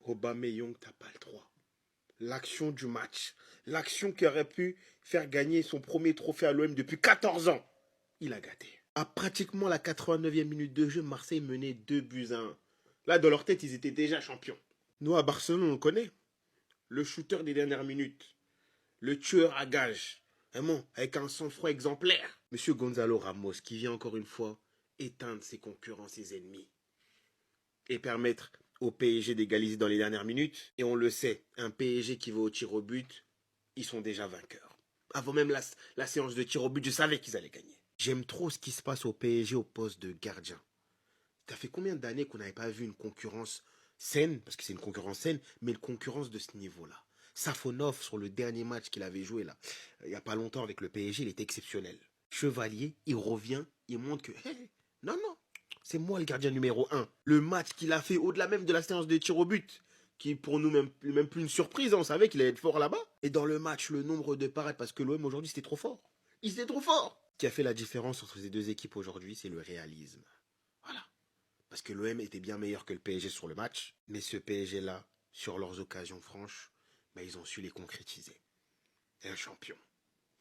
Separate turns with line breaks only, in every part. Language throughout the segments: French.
Aubameyang, t'as pas le droit. L'action du match. L'action qui aurait pu faire gagner son premier trophée à l'OM depuis 14 ans. Il a gâté. À pratiquement la 89e minute de jeu, Marseille menait 2-1. Là, dans leur tête, ils étaient déjà champions. Nous, à Barcelone, on le connaît. Le shooter des dernières minutes. Le tueur à gages. Vraiment, avec un sang-froid exemplaire. Monsieur Gonzalo Ramos, qui vient encore une fois éteindre ses concurrents, ses ennemis. Et permettre au PSG d'égaliser dans les dernières minutes. Et on le sait, un PSG qui va au tir au but, ils sont déjà vainqueurs. Avant même la séance de tir au but, je savais qu'ils allaient gagner. J'aime trop ce qui se passe au PSG au poste de gardien. Ça fait combien d'années qu'on n'avait pas vu une concurrence saine, parce que c'est une concurrence saine, mais une concurrence de ce niveau-là. Safonov, sur le dernier match qu'il avait joué là, il n'y a pas longtemps avec le PSG, il était exceptionnel. Chevalier, il revient, il montre que, hey, non, c'est moi le gardien numéro 1. Le match qu'il a fait au-delà même de la séance de tir au but, qui est pour nous même plus une surprise, on savait qu'il allait être fort là-bas. Et dans le match, le nombre de parades, parce que l'OM aujourd'hui c'était trop fort. Il était trop fort. Ce qui a fait la différence entre ces deux équipes aujourd'hui, c'est le réalisme. Voilà. Parce que l'OM était bien meilleur que le PSG sur le match. Mais ce PSG-là, sur leurs occasions franches, ils ont su les concrétiser. C'est un champion.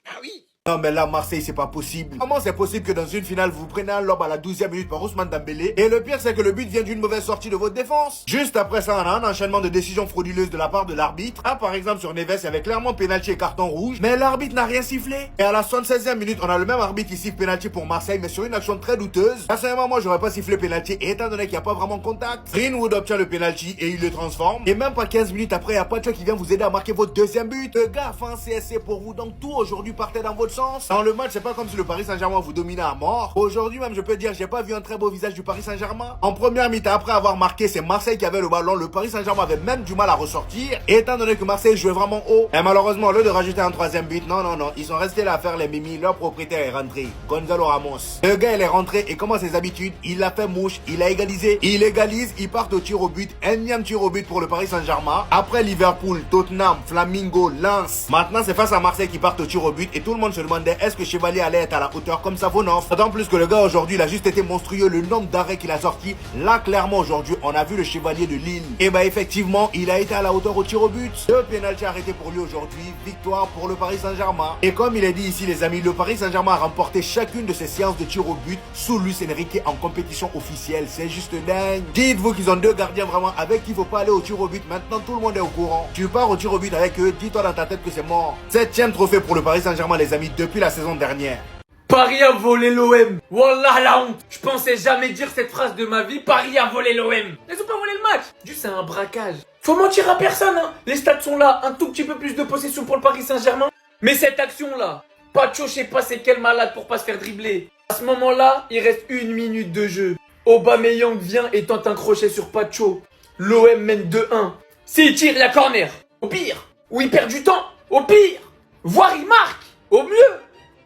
Ah oui!
Non mais là Marseille c'est pas possible. Comment c'est possible que dans une finale vous preniez un lob à la 12e minute par Ousmane Dembélé et le pire c'est que le but vient d'une mauvaise sortie de votre défense. Juste après ça on a un enchaînement de décisions frauduleuses de la part de l'arbitre. Par exemple sur Neves il y avait clairement pénalty et carton rouge, mais l'arbitre n'a rien sifflé. Et à la 76e minute on a le même arbitre qui siffle pénalty pour Marseille mais sur une action très douteuse. Personnellement moi j'aurais pas sifflé pénalty et étant donné qu'il n'y a pas vraiment contact, Greenwood obtient le pénalty et il le transforme. Et même pas 15 minutes après il y a Pacho qui vient vous aider à marquer votre deuxième but. Le gars a fait un CSC pour vous donc tout aujourd'hui partait dans votre sens. Dans le match, c'est pas comme si le Paris Saint-Germain vous dominait à mort. Aujourd'hui même, je peux dire, j'ai pas vu un très beau visage du Paris Saint-Germain. En première mi-temps, après avoir marqué, c'est Marseille qui avait le ballon. Le Paris Saint-Germain avait même du mal à ressortir. Et étant donné que Marseille jouait vraiment haut, et malheureusement, au lieu de rajouter un troisième but, non, ils sont restés là à faire les mimi. Leur propriétaire est rentré, Gonzalo Ramos. Le gars, il est rentré et comme à ses habitudes, il a fait mouche, il a égalisé. Il égalise, il part au tir au but. Énième tir au but pour le Paris Saint-Germain. Après Liverpool, Tottenham, Flamingo, Lens. Maintenant, c'est face à Marseille qui part au tir au but et tout le monde se demandait est-ce que Chevalier allait être à la hauteur comme Savonov. D'autant plus que le gars aujourd'hui il a juste été monstrueux. Le nombre d'arrêts qu'il a sorti, là clairement aujourd'hui on a vu le Chevalier de Lille. Et effectivement il a été à la hauteur au tir au but. 2 pénaltys arrêtés pour lui aujourd'hui. Victoire pour le Paris Saint-Germain. Et comme il est dit ici les amis, le Paris Saint-Germain a remporté chacune de ses séances de tir au but sous Luis Enrique en compétition officielle. C'est juste dingue. Dites-vous qu'ils ont 2 gardiens vraiment avec qui il faut pas aller au tir au but. Maintenant tout le monde est au courant. Tu pars au tir au but avec eux, dis-toi dans ta tête que c'est mort. 7e trophée pour le Paris Saint-Germain les amis depuis la saison dernière.
Paris a volé l'OM. Wallah la honte. Je pensais jamais dire cette phrase de ma vie. Paris a volé l'OM. Ils ont pas volé le match. Juste c'est un braquage. Faut mentir à personne hein. Les stats sont là. Un tout petit peu plus de possession pour le Paris Saint-Germain. Mais cette action là, Pacho je sais pas c'est quel malade pour pas se faire dribbler. À ce moment là, il reste 1 minute de jeu. Aubameyang vient et tente un crochet sur Pacho. L'OM mène 2-1. S'il tire, il y a corner. Au pire. Ou il perd du temps. Au pire. Voire il marque. Au mieux.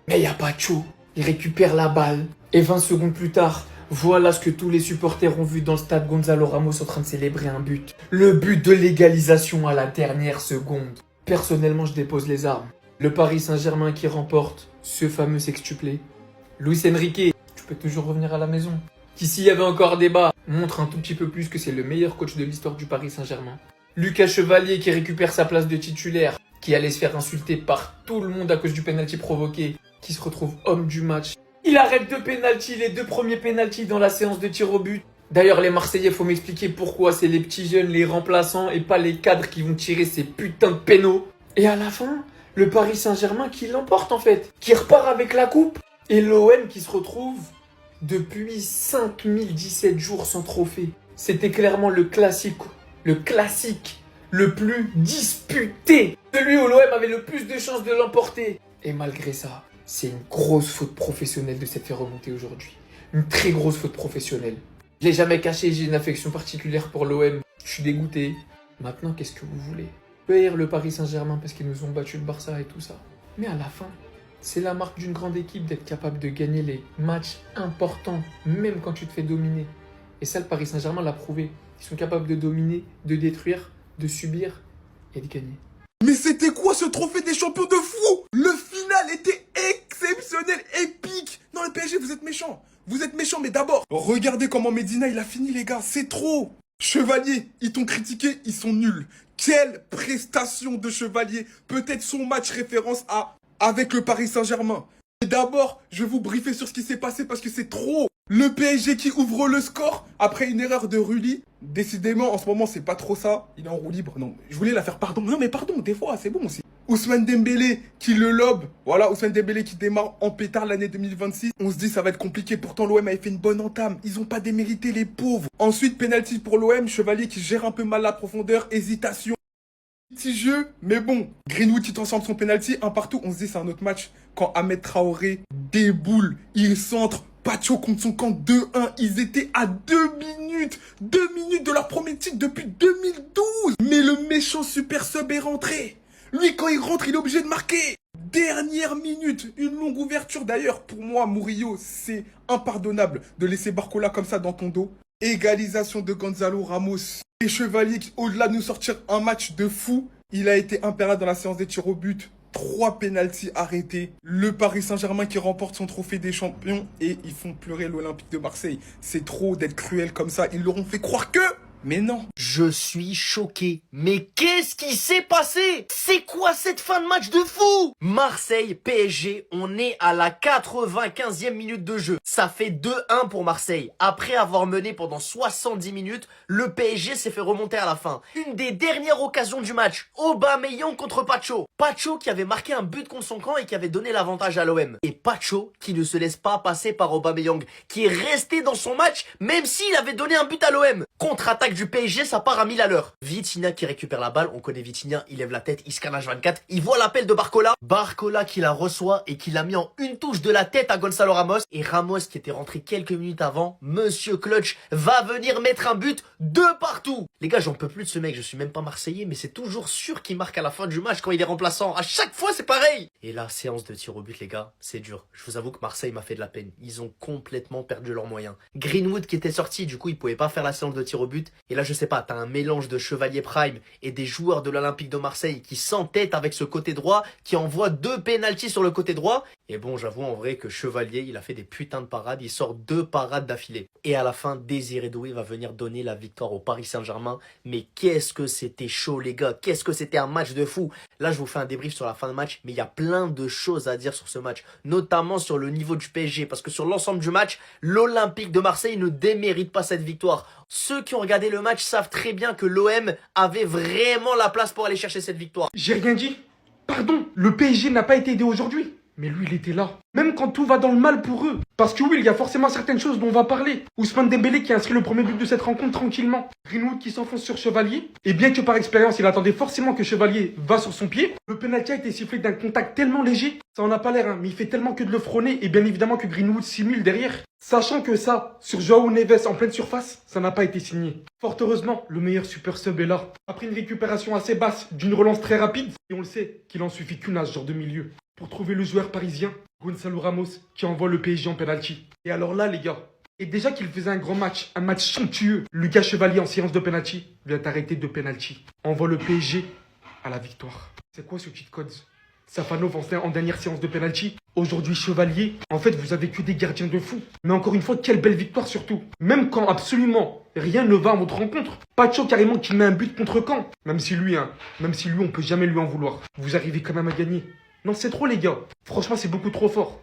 Mais il n'y a pas Cho. Il récupère la balle. Et 20 secondes plus tard, voilà ce que tous les supporters ont vu dans le stade Gonzalo Ramos en train de célébrer un but. Le but de l'égalisation à la dernière seconde. Personnellement, je dépose les armes. Le Paris Saint-Germain qui remporte ce fameux sextuplé. Luis Enrique, tu peux toujours revenir à la maison. Qui s'il y avait encore débat, montre un tout petit peu plus que c'est le meilleur coach de l'histoire du Paris Saint-Germain. Lucas Chevalier qui récupère sa place de titulaire, qui allait se faire insulter par tout le monde à cause du pénalty provoqué, qui se retrouve homme du match. Il arrête 2 pénaltys, les 2 premiers pénaltys dans la séance de tir au but. D'ailleurs les Marseillais, faut m'expliquer pourquoi c'est les petits jeunes, les remplaçants et pas les cadres qui vont tirer ces putains de pénaux. Et à la fin, le Paris Saint-Germain qui l'emporte en fait, qui repart avec la coupe. Et l'OM qui se retrouve depuis 5017 jours sans trophée. C'était clairement le classique le plus disputé. Celui où l'OM avait le plus de chances de l'emporter. Et malgré ça, c'est une grosse faute professionnelle de s'être fait remonter aujourd'hui. Une très grosse faute professionnelle. Je l'ai jamais caché, j'ai une affection particulière pour l'OM. Je suis dégoûté. Maintenant, qu'est-ce que vous voulez? Je peux haïr le Paris Saint-Germain parce qu'ils nous ont battu le Barça et tout ça. Mais à la fin, c'est la marque d'une grande équipe d'être capable de gagner les matchs importants, même quand tu te fais dominer. Et ça, le Paris Saint-Germain l'a prouvé. Ils sont capables de dominer, de détruire, de subir et de gagner.
Mais c'était quoi ce trophée des champions de fou? Le final était exceptionnel, épique. Non, le PSG, vous êtes méchants. Vous êtes méchants, mais d'abord, regardez comment Medina il a fini, les gars. C'est trop. Chevalier, ils t'ont critiqué, ils sont nuls. Quelle prestation de Chevalier. Peut-être son match référence avec le Paris Saint-Germain. Et d'abord, je vais vous briefer sur ce qui s'est passé parce que c'est trop. Le PSG qui ouvre le score après une erreur de Rulli. Décidément, en ce moment, c'est pas trop ça. Il est en roue libre. Non, je voulais la faire pardon. Non, mais pardon, des fois, c'est bon aussi. Ousmane Dembélé qui le lobe. Voilà, Ousmane Dembélé qui démarre en pétard l'année 2026. On se dit ça va être compliqué. Pourtant, l'OM avait fait une bonne entame. Ils ont pas démérité les pauvres. Ensuite, penalty pour l'OM. Chevalier qui gère un peu mal la profondeur. Hésitation. Petit jeu, mais bon. Greenwood qui transforme son penalty. Un partout. On se dit c'est un autre match. Quand Ahmed Traoré déboule, il centre. Pacho contre son camp 2-1. Ils étaient à 2 minutes. 2 minutes de leur premier titre depuis 2012. Mais le méchant super sub est rentré. Lui, quand il rentre, il est obligé de marquer. Dernière minute, une longue ouverture. D'ailleurs, pour moi, Murillo, c'est impardonnable de laisser Barcola comme ça dans ton dos. Égalisation de Gonzalo Ramos. Et Chevalier, qui, au-delà de nous sortir un match de fou, il a été impérial dans la séance des tirs au but. 3 pénaltys arrêtés. Le Paris Saint-Germain qui remporte son trophée des champions. Et ils font pleurer l'Olympique de Marseille. C'est trop d'être cruel comme ça. Ils leur ont fait croire que... Mais non.
Je suis choqué. Mais qu'est-ce qui s'est passé? C'est quoi cette fin de match de fou? Marseille, PSG, on est à la 95e minute de jeu. Ça fait 2-1 pour Marseille. Après avoir mené pendant 70 minutes, le PSG s'est fait remonter à la fin. Une des dernières occasions du match, Aubameyang contre Pacho. Pacho qui avait marqué un but contre son camp et qui avait donné l'avantage à l'OM. Et Pacho qui ne se laisse pas passer par Aubameyang, qui est resté dans son match même s'il avait donné un but à l'OM. Contre-attaque du PSG, ça part à 1000 à l'heure. Vitinha qui récupère la balle, on connaît Vitinha, il lève la tête, il scanne H24, il voit l'appel de Barcola. Barcola qui la reçoit et qui l'a mis en une touche de la tête à Gonzalo Ramos. Et Ramos qui était rentré quelques minutes avant, Monsieur Clutch va venir mettre un but de partout. Les gars, j'en peux plus de ce mec, je suis même pas marseillais, mais c'est toujours sûr qu'il marque à la fin du match quand il est remplaçant. À chaque fois, c'est pareil. Et la séance de tir au but, les gars, c'est dur. Je vous avoue que Marseille m'a fait de la peine. Ils ont complètement perdu leurs moyens. Greenwood qui était sorti, du coup, il pouvait pas faire la séance de tir au but. Et là, je sais pas, t'as un mélange de Chevalier Prime et des joueurs de l'Olympique de Marseille qui s'entêtent avec ce côté droit, qui envoie 2 pénaltys sur le côté droit. Et bon, j'avoue en vrai que Chevalier, il a fait des putains de parades, il sort 2 parades d'affilée. Et à la fin, Désiré Doué va venir donner la victoire au Paris Saint-Germain. Mais qu'est-ce que c'était chaud, les gars, qu'est-ce que c'était un match de fou. Là, je vous fais un débrief sur la fin de match, mais il y a plein de choses à dire sur ce match, notamment sur le niveau du PSG, parce que sur l'ensemble du match, l'Olympique de Marseille ne démérite pas cette victoire. Ceux qui ont regardé le match savent très bien que l'OM avait vraiment la place pour aller chercher cette victoire.
J'ai rien dit. Pardon, le PSG n'a pas été aidé aujourd'hui. Mais lui, il était là. Même quand tout va dans le mal pour eux. Parce que oui, il y a forcément certaines choses dont on va parler. Ousmane Dembélé qui a inscrit le premier but de cette rencontre tranquillement. Greenwood qui s'enfonce sur Chevalier. Et bien que par expérience, il attendait forcément que Chevalier va sur son pied, le penalty a été sifflé d'un contact tellement léger. Ça en a pas l'air, hein, mais il fait tellement que de le frôler. Et bien évidemment que Greenwood simule derrière. Sachant que ça, sur Joao Neves en pleine surface, ça n'a pas été signé. Fort heureusement, le meilleur super sub est là. Après une récupération assez basse, d'une relance très rapide, et on le sait qu'il en suffit qu'une à ce genre de milieu pour trouver le joueur parisien, Gonzalo Ramos, qui envoie le PSG en penalty. Et alors là, les gars, et déjà qu'il faisait un grand match, un match somptueux, Lucas Chevalier en séance de penalty vient arrêter de penalty. Envoie le PSG à la victoire. C'est quoi ce cheat code? Safanov en dernière séance de penalty. Aujourd'hui, Chevalier. En fait, vous avez que des gardiens de fou. Mais encore une fois, quelle belle victoire surtout. Même quand absolument rien ne va à votre rencontre. Pacho carrément qui met un but contre Caen. Même si lui, on peut jamais lui en vouloir. Vous arrivez quand même à gagner. Non, c'est trop les gars. Franchement, c'est beaucoup trop fort.